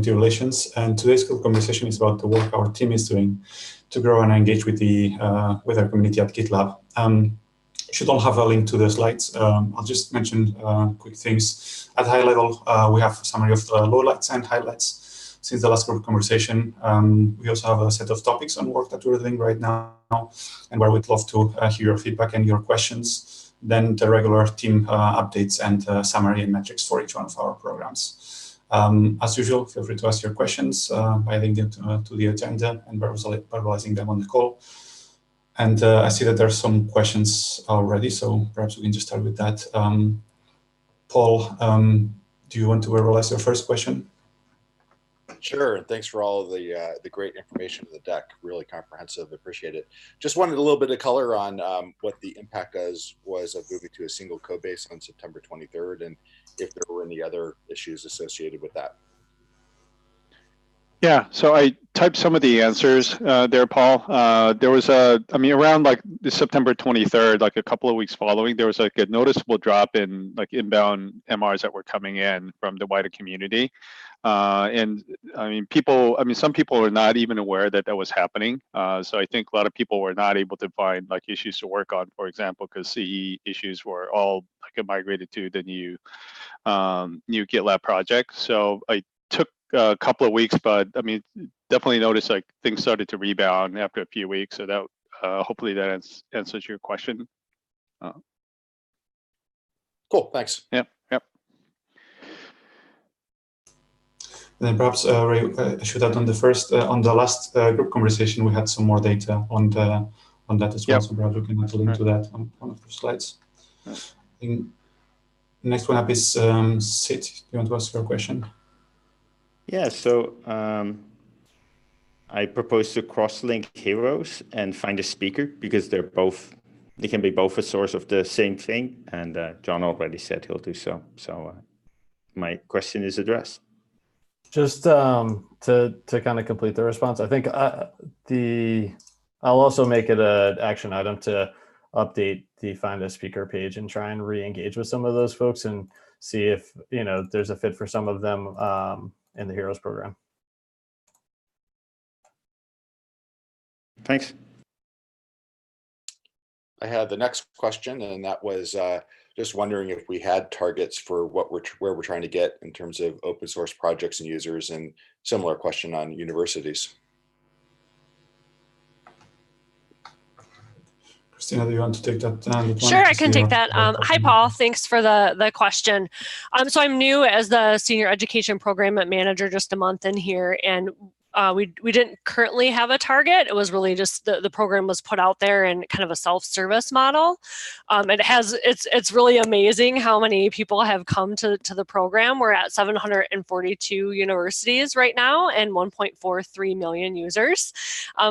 relations, and today's conversation is about the work our team is doing to grow and engage with our community at GitLab. You should all have a link to the slides. I'll just mention quick things. At high level, we have a summary of the lowlights and highlights since the last group conversation. We also have a set of topics on work that we're doing right now, and where we'd love to hear your feedback and your questions. Then the regular team updates and summary and metrics for each one of our programs. As usual, feel free to ask your questions by linking to the agenda and verbalizing them on the call. And I see that there's some questions already, so perhaps we can just start with that. Paul, do you want to verbalize your first question? Sure, and thanks for all the great information in the deck. Really comprehensive. Appreciate it. Just wanted a little bit of color on what the impact was of moving to a single code base on September 23rd, and if there were any other issues associated with that. Yeah, so I typed some of the answers there, Paul. There was around like the September 23rd, like a couple of weeks following, there was like a noticeable drop in like inbound MRs that were coming in from the wider community. And some people were not even aware that that was happening. So I think a lot of people were not able to find like issues to work on, for example, because CE issues were all like migrated to the new GitLab project. So I took a couple of weeks, but I mean, definitely noticed like things started to rebound after a few weeks. So that hopefully that answers your question. Cool, thanks. Yep. And then perhaps Ray, I should add on the last group conversation, we had some more data on that as well. Yep. So perhaps we can add a link to that on one of the slides. I think next one up is Sid. Do you want to ask your question? Yeah, so I propose to Crosslink Heroes and find a speaker because they can be both a source of the same thing. And John already said he'll do so. So my question is addressed. Just to kind of complete the response, I think I'll also make it an action item to update the Find a Speaker page and try and re-engage with some of those folks and see if there's a fit for some of them in the Heroes program. Thanks. I had the next question, and that was just wondering if we had targets for where we're trying to get in terms of open source projects and users, and similar question on universities. Christina, do you want to take that? Sure, I can take that. Hi, Paul. Thanks for the question. So I'm new as the Senior Education Program Manager, just a month in here, and we didn't currently have a target. It was really just the program was put out there in kind of a self-service model. It's really amazing how many people have come to the program. We're at 742 universities right now and 1.43 million users.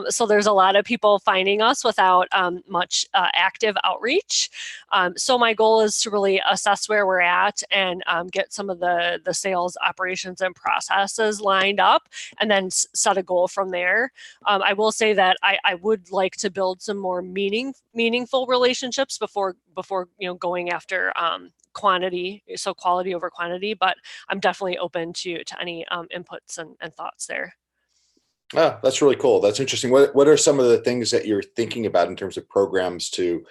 So there's a lot of people finding us without much active outreach. So my goal is to really assess where we're at and get some of the sales operations and processes lined up, and then set a goal from there. I will say that I would like to build some more meaningful relationships before going after quantity, so quality over quantity. But I'm definitely open to any inputs and thoughts there. Ah, that's really cool. That's interesting. What are some of the things that you're thinking about in terms of programs to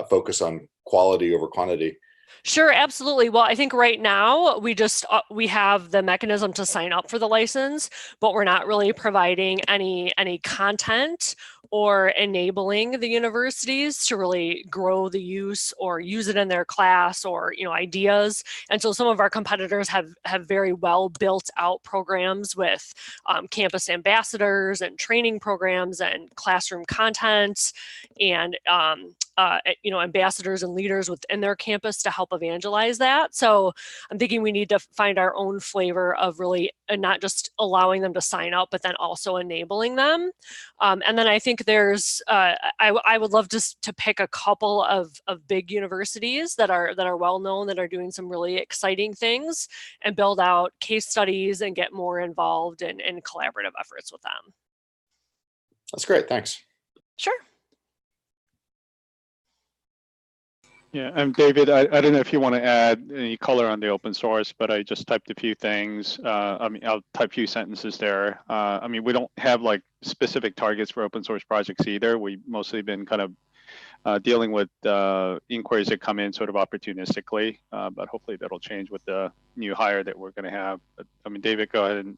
focus on quality over quantity? Sure, absolutely. Well, I think right now we have the mechanism to sign up for the license, but we're not really providing any content or enabling the universities to really grow the use or use it in their class or ideas. And so some of our competitors have very well built out programs with campus ambassadors and training programs and classroom content and ambassadors and leaders within their campus to help evangelize that. So I'm thinking we need to find our own flavor of really not just allowing them to sign up, but then also enabling them. And then I think there's I would love just to pick a couple of big universities that are well known, that are doing some really exciting things, and build out case studies and get more involved in collaborative efforts with them. That's great. Thanks. Sure. Yeah, David, I don't know if you want to add any color on the open source, but I just typed a few things. I mean, I'll type a few sentences there. I mean, we don't have like specific targets for open source projects either. We've mostly been kind of dealing with inquiries that come in sort of opportunistically, but hopefully that'll change with the new hire that we're going to have. But, I mean, David, go ahead and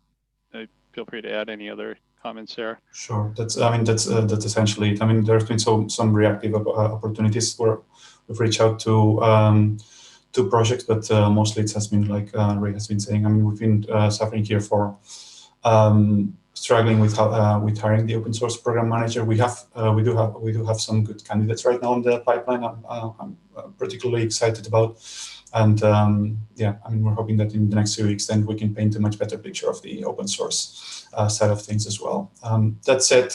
feel free to add any other comments there. Sure. That's essentially it. I mean, there's been some reactive opportunities where we've reached out to projects, but mostly it has been like Ray has been saying. I mean, we've been suffering here for struggling with hiring the open source program manager. We do have some good candidates right now in the pipeline. I'm particularly excited about. And yeah, I mean, we're hoping that in the next few weeks, then we can paint a much better picture of the open source side of things as well. That said,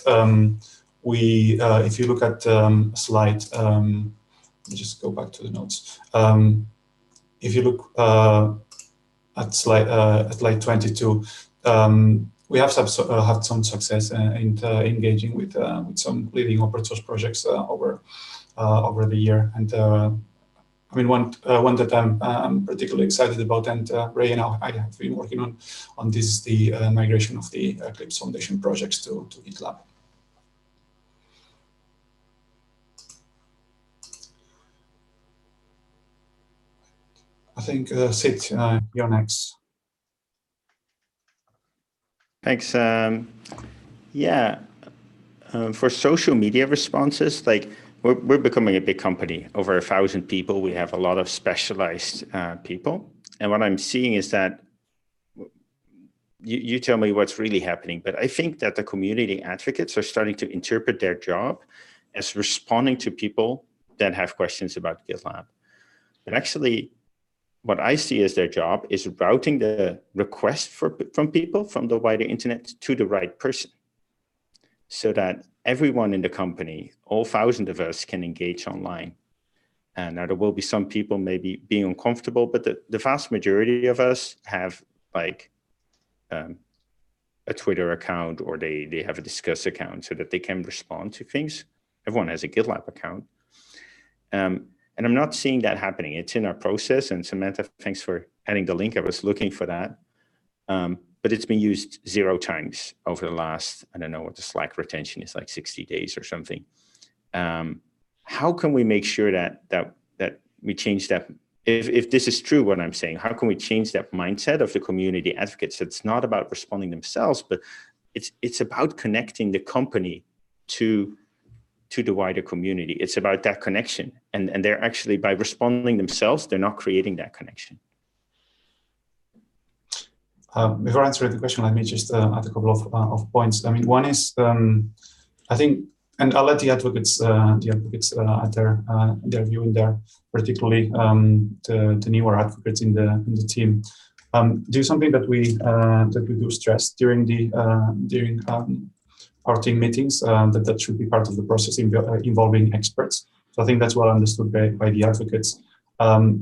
if you look at slide, let me just go back to the notes. If you look at slide 22, we have had some success in engaging with some leading open source projects over the year. And I mean, one that I'm particularly excited about, and Ray and I have been working on this is the migration of the Eclipse Foundation projects to GitLab. I think Sid, you're next. Thanks. Yeah, for social media responses, like we're becoming a big company, over 1,000 people. We have a lot of specialized people. And what I'm seeing is that, you tell me what's really happening, but I think that the community advocates are starting to interpret their job as responding to people that have questions about GitLab. But actually, what I see as their job is routing the request from people from the wider internet to the right person, so that everyone in the company, all 1,000 of us, can engage online. And now there will be some people maybe being uncomfortable, but the vast majority of us have like a Twitter account, or they have a Discuss account so that they can respond to things. Everyone has a GitLab account. And I'm not seeing that happening. It's in our process. And Samantha, thanks for adding the link. I was looking for that. But it's been used 0 times over the last, I don't know what the Slack retention is, like 60 days or something. How can we make sure that we change that? If this is true, what I'm saying, how can we change that mindset of the community advocates? It's not about responding themselves, but it's about connecting the company to the wider community. It's about that connection. And they're actually, by responding themselves, they're not creating that connection. Before answering the question, let me just add a couple of points. I mean, one is, I think, and I'll let the advocates add their view in there, particularly the newer advocates in the team. Do something that we do stress during our team meetings, that should be part of the process involving experts. So I think that's well understood by the advocates.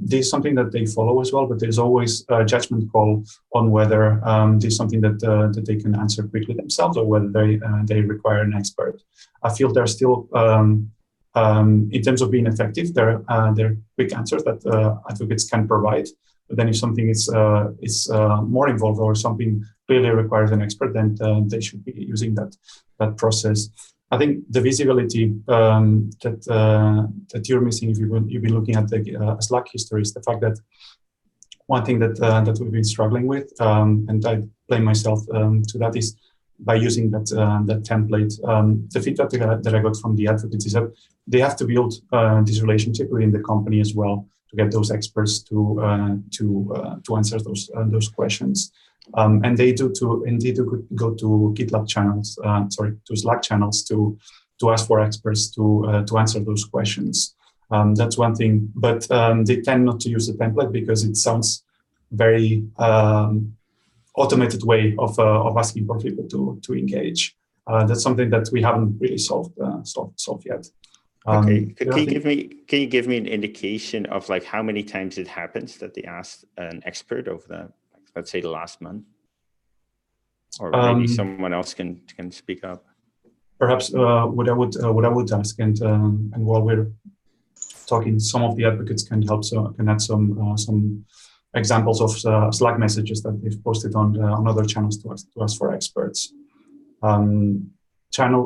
This is something that they follow as well, but there's always a judgment call on whether this is something that they can answer quickly themselves, or whether they require an expert. I feel they're still, in terms of being effective, they're quick answers that advocates can provide. But then if something is more involved, or something clearly requires an expert, then they should be using that process. I think the visibility that you're missing, if you've been looking at the Slack history, is the fact that one thing that we've been struggling with, and I blame myself to that, is by using that template. The feedback that I got from the advocates is that they have to build this relationship within the company as well to get those experts to answer those questions. And they do go to GitLab channels, to Slack channels to ask for experts to answer those questions. That's one thing, but they tend not to use the template because it sounds very automated way of asking for people to engage. That's something that we haven't really solved yet. Okay, can you give me an indication of like how many times it happens that they asked an expert over the, let's say, the last month? Or maybe someone else can speak up. Perhaps what I would ask, and while we're talking to some of the advocates can help. So I can add some examples of Slack messages that they've posted on other channels to us for experts. Channel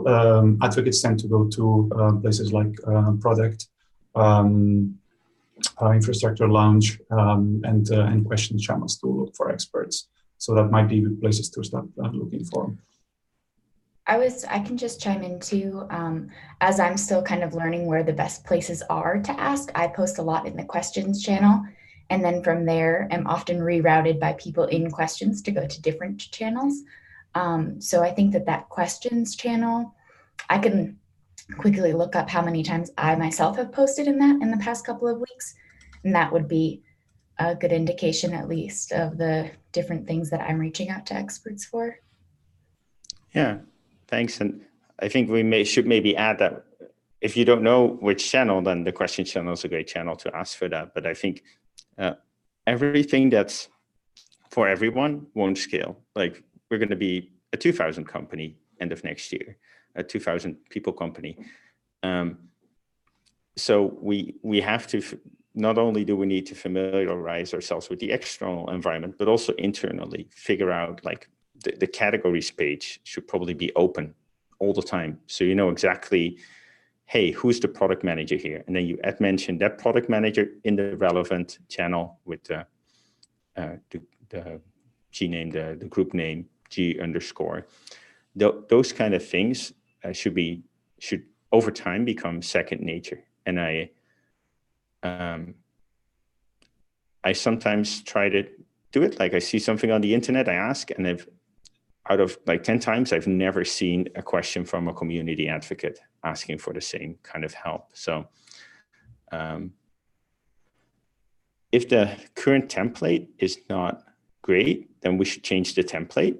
advocates tend to go to places like product, infrastructure lounge, and question channels to look for experts. So that might be the places to start looking for. I can just chime in too. As I'm still kind of learning where the best places are to ask, I post a lot in the questions channel. And then from there, I'm often rerouted by people in questions to go to different channels. So I think that questions channel, I can quickly look up how many times I myself have posted in that in the past couple of weeks. And that would be a good indication, at least, of the different things that I'm reaching out to experts for. Yeah, thanks. And I think we should maybe add that if you don't know which channel, then the question channel is a great channel to ask for that. But I think everything that's for everyone won't scale. Like, we're going to be a 2,000 company end of next year, a 2,000 people company. So we have to, not only do we need to familiarize ourselves with the external environment, but also internally figure out, like, the categories page should probably be open all the time. So you know exactly, hey, who's the product manager here? And then you mention that product manager in the relevant channel with the G name, the group name, G underscore. Those kind of things should over time become second nature. And I sometimes try to do it. Like, I see something on the internet, I ask, and out of like 10 times, I've never seen a question from a community advocate asking for the same kind of help. So if the current template is not great, then we should change the template.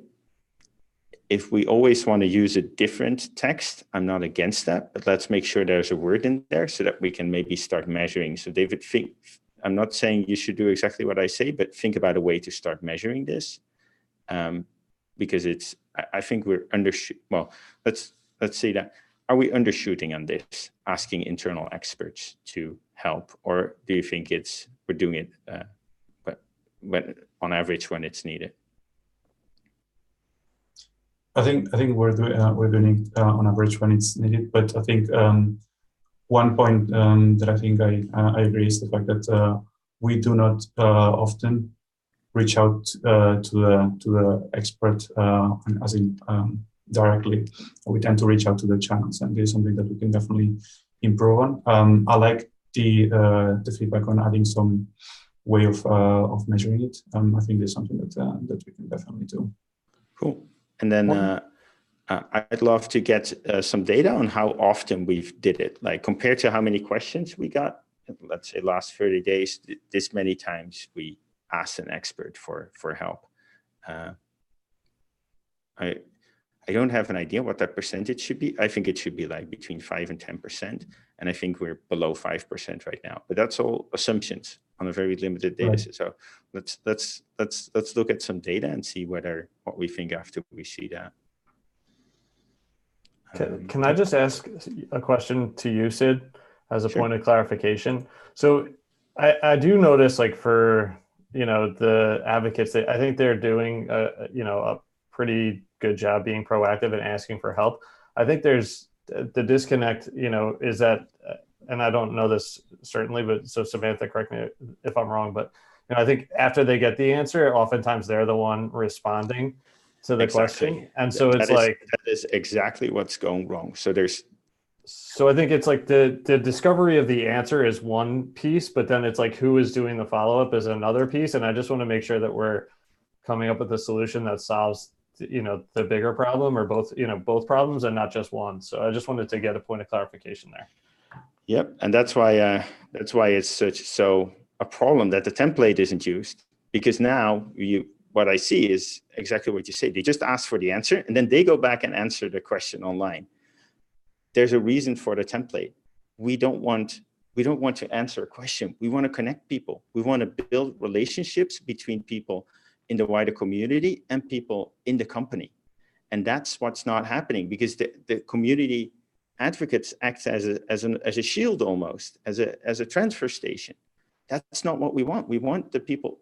If we always want to use a different text, I'm not against that, but let's make sure there's a word in there so that we can maybe start measuring. So David, I'm not saying you should do exactly what I say, but think about a way to start measuring this. Because I think we're well, let's say that, are we undershooting on this, asking internal experts to help? Or do you think we're doing it but when on average when it's needed? I think we're doing it on average when it's needed, but I think one point that I think I agree is the fact that we do not often reach out to the expert as in directly. We tend to reach out to the channels, and this is something that we can definitely improve on. I like the feedback on adding some way of measuring it. I think there's something that we can definitely do. Cool. And then I'd love to get some data on how often we've did it, like compared to how many questions we got. Let's say last 30 days, this many times we asked an expert for help. I don't have an idea what that percentage should be. I think it should be like between 5 and 10%, and I think we're below 5% right now. But that's all assumptions on a very limited data set. So let's look at some data and see what we think after we see that. Can I just ask a question to you, Sid, as a Sure. point of clarification? So I do notice, like, for the advocates, I think they're doing a pretty good job being proactive and asking for help. I think there's the disconnect, is that, and I don't know this certainly, but so Samantha, correct me if I'm wrong, but I think after they get the answer, oftentimes they're the one responding to the question. And so it's that is exactly what's going wrong. So I think it's like the discovery of the answer is one piece, but then it's like who is doing the follow-up is another piece. And I just want to make sure that we're coming up with a solution that solves, the bigger problem, or both problems, and not just one. So I just wanted to get a point of clarification there. Yep, and that's why it's so a problem that the template isn't used, because now what I see is exactly what you say. They just ask for the answer, and then they go back and answer the question online. There's a reason for the template. We don't want to answer a question. We want to connect people. We want to build relationships between people in the wider community and people in the company. And that's what's not happening, because the community advocates act as a shield almost, as a transfer station. That's not what we want. We want the people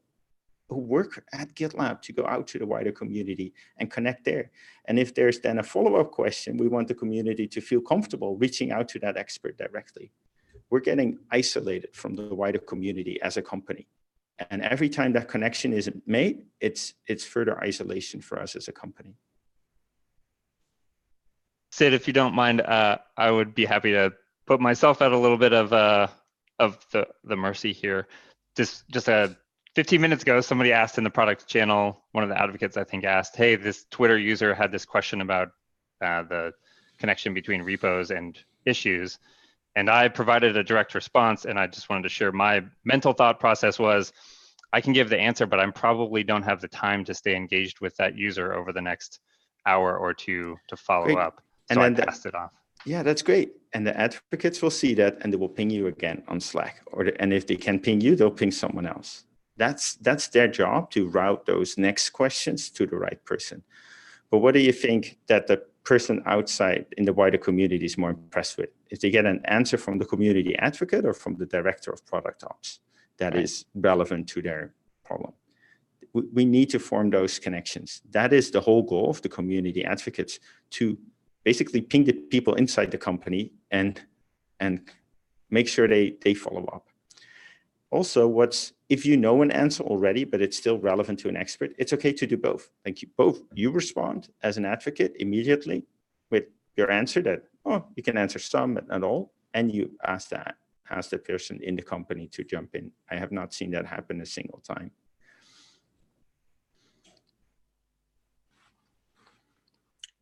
who work at GitLab to go out to the wider community and connect there. And if there's then a follow-up question, we want the community to feel comfortable reaching out to that expert directly. We're getting isolated from the wider community as a company. And every time that connection isn't made, it's further isolation for us as a company. Sid, if you don't mind, I would be happy to put myself at a little bit of the mercy here. Just 15 minutes ago, somebody asked in the product channel, one of the advocates, I think, asked, hey, this Twitter user had this question about the connection between repos and issues. And I provided a direct response, and I just wanted to share my mental thought process was, I can give the answer, but I probably don't have the time to stay engaged with that user over the next hour or two to follow up. So I passed it off. Yeah, that's great. And the advocates will see that, and they will ping you again on Slack. And if they can ping you, they'll ping someone else. That's their job, to route those next questions to the right person. But what do you think that the person outside in the wider community is more impressed with? If they get an answer from the community advocate or from the director of product ops that is relevant to their problem? We need to form those connections. That is the whole goal of the community advocates, to basically ping the people inside the company and make sure they follow up. Also, if you know an answer already, but it's still relevant to an expert, it's okay to do both. Like you respond as an advocate immediately with your answer that, oh, you can answer some but not all, and you ask the person in the company to jump in. I have not seen that happen a single time.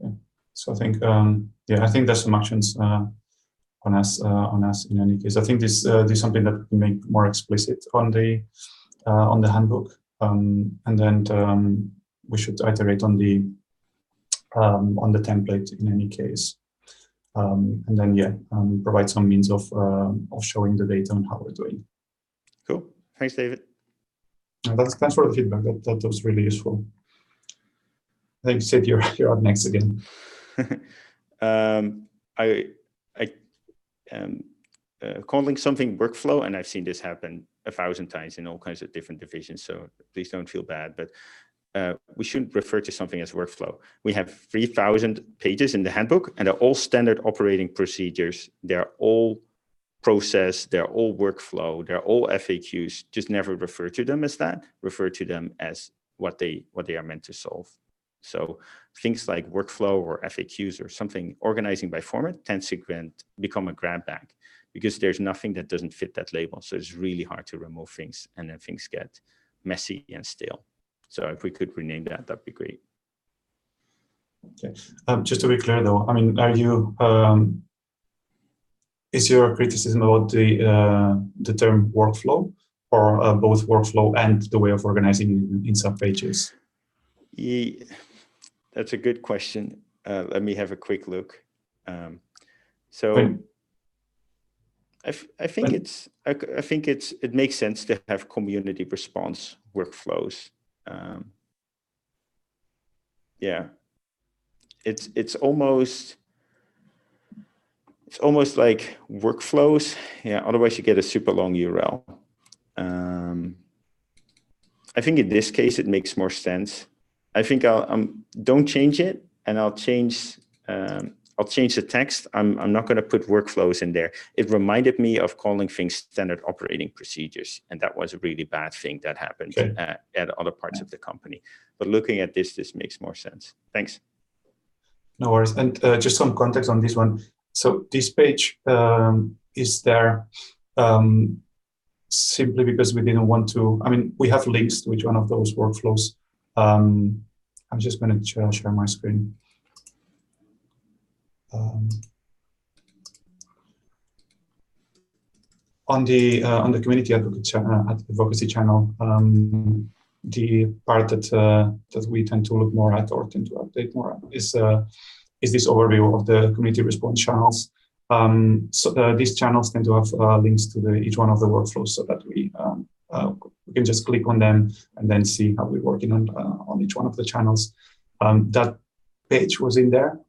Okay. So I think, I think there's some actions on us in any case. I think this is something that we make more explicit on the handbook, and then we should iterate on the template in any case, and then provide some means of showing the data and how we're doing. Cool. Thanks, David. Thanks for the feedback. That was really useful. I think Sid, you're up next again. Calling something workflow, and I've seen this happen 1,000 times in all kinds of different divisions, so please don't feel bad, but we shouldn't refer to something as workflow. We have 3,000 pages in the handbook, and they're all standard operating procedures. They're all process, they're all workflow, they're all FAQs. Just never refer to them as that. Refer to them as what they are meant to solve. So things like workflow or FAQs or something organizing by format tends to become a grab bag, because there's nothing that doesn't fit that label. So it's really hard to remove things, and then things get messy and stale. So if we could rename that, that'd be great. Okay. Just to be clear though, I mean, is your criticism about the term workflow, or both workflow and the way of organizing in subpages? Yeah, that's a good question. Let me have a quick look. I think it makes sense to have community response workflows. It's almost like workflows. Yeah, otherwise you get a super long URL. I think in this case it makes more sense. I think I'll don't change it, and I'll change the text. I'm not going to put workflows in there. It reminded me of calling things standard operating procedures, and that was a really bad thing that happened at other parts of the company. But looking at this makes more sense. Thanks. No worries. And just some context on this one. So this page is there simply because we didn't want to. I mean, we have links to each one of those workflows. I'm just going to share my screen. On the community advocacy channel, the part that we tend to look more at, or tend to update more at, is this overview of the community response channels. So these channels tend to have links to each one of the workflows, so that we can just click on them and then see how we're working on each one of the channels. That page was in there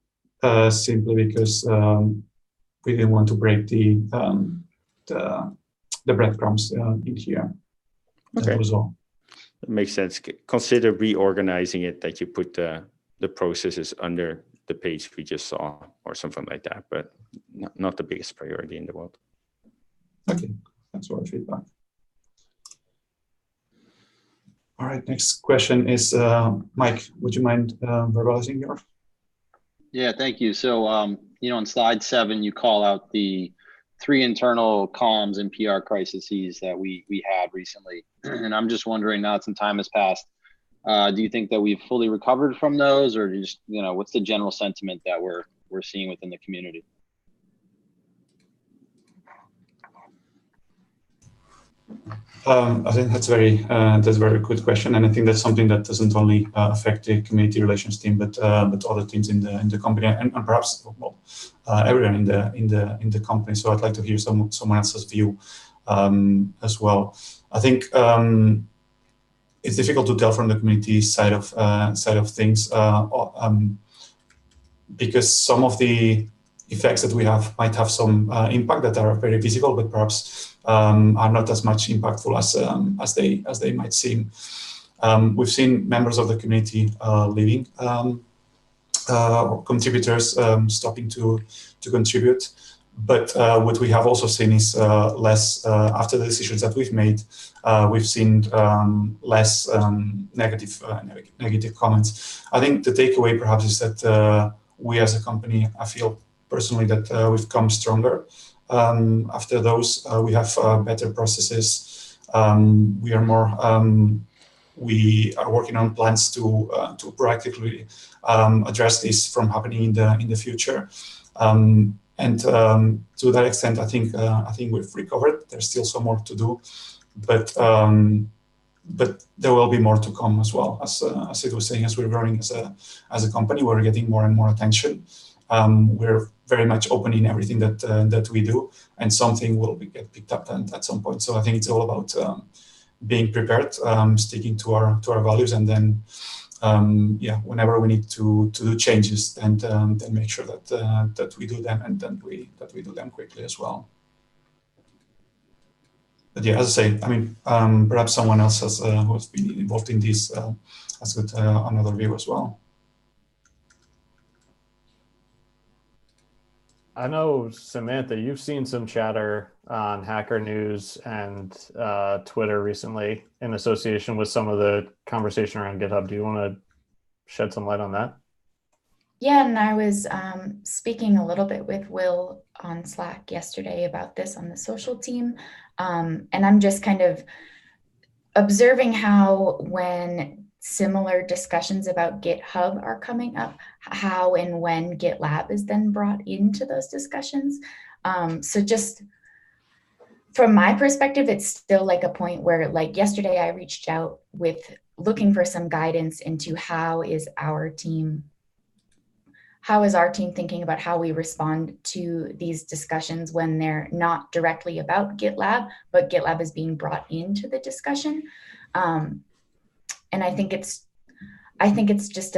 simply because we didn't want to break the breadcrumbs in here. Okay. That was all. That makes sense. Consider reorganizing it, that you put the processes under the page we just saw or something like that, but not the biggest priority in the world. Okay, thanks for the feedback. All right, next question is Mike. Would you mind verbalizing yours? Yeah, thank you. So, on slide 7, you call out the 3 internal comms and PR crises that we had recently. And I'm just wondering, now that some time has passed, do you think that we've fully recovered from those, or just, what's the general sentiment that we're seeing within the community? I think that's a very good question, and I think that's something that doesn't only affect the community relations team, but other teams in the company, and perhaps everyone in the company. So I'd like to hear someone else's view as well. I think it's difficult to tell from the community side of things because some of the effects that we have might have some impact that are very visible, but perhaps are not as much impactful as they might seem. We've seen members of the community leaving, or contributors stopping to contribute. But what we have also seen is less, after the decisions that we've made, we've seen less negative comments. I think the takeaway perhaps is that we as a company, I feel personally that we've come stronger. After those, we have better processes. We are more. We are working on plans to proactively address this from happening in the future. And to that extent, I think we've recovered. There's still some more to do, but there will be more to come as well. As Sid was saying, as we're growing as a company, we're getting more and more attention. We're very much open in everything that we do, and something will get picked up at some point. So I think it's all about being prepared, sticking to our values, and then whenever we need to do changes, and then make sure that we do them, and then that we do them quickly as well. But yeah, as I say, I mean, perhaps someone else who has been involved in this has got another view as well. I know, Samantha, you've seen some chatter on Hacker News and Twitter recently in association with some of the conversation around GitHub. Do you want to shed some light on that? Yeah, and I was speaking a little bit with Will on Slack yesterday about this on the social team. And I'm just kind of observing how when similar discussions about GitHub are coming up, how and when GitLab is then brought into those discussions. So just from my perspective, it's still like a point where, like yesterday, I reached out with looking for some guidance into how is our team thinking about how we respond to these discussions when they're not directly about GitLab, but GitLab is being brought into the discussion. And I think it's just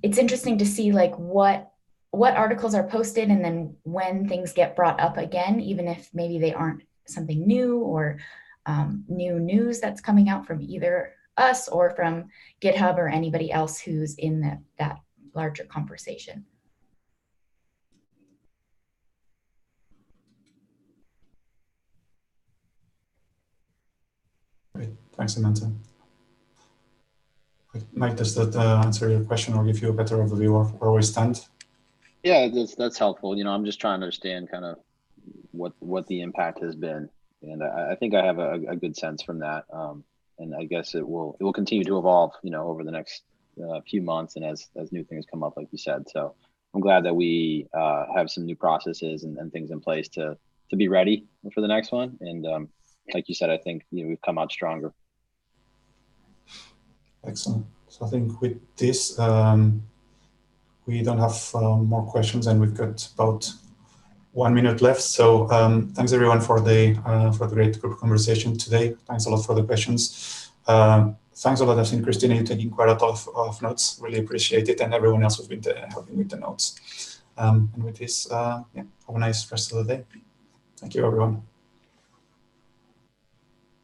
it's interesting to see like what articles are posted, and then when things get brought up again, even if maybe they aren't something new or new news that's coming out from either us or from GitHub or anybody else who's in that larger conversation. Great, thanks, Samantha. Mike, does that answer your question or give you a better overview of where we stand? Yeah, that's helpful. I'm just trying to understand kind of what the impact has been, and I think I have a good sense from that. And I guess it will continue to evolve, over the next few months, and as new things come up, like you said. So I'm glad that we have some new processes and things in place to be ready for the next one. And like you said, I think we've come out stronger. Excellent. So I think with this, we don't have more questions, and we've got about 1 minute left. So thanks everyone for the great group conversation today. Thanks a lot for the questions. Thanks a lot. I've seen Christina, you taking quite a lot of notes. Really appreciate it, and everyone else who's been helping with the notes. And with this, yeah, have a nice rest of the day. Thank you, everyone.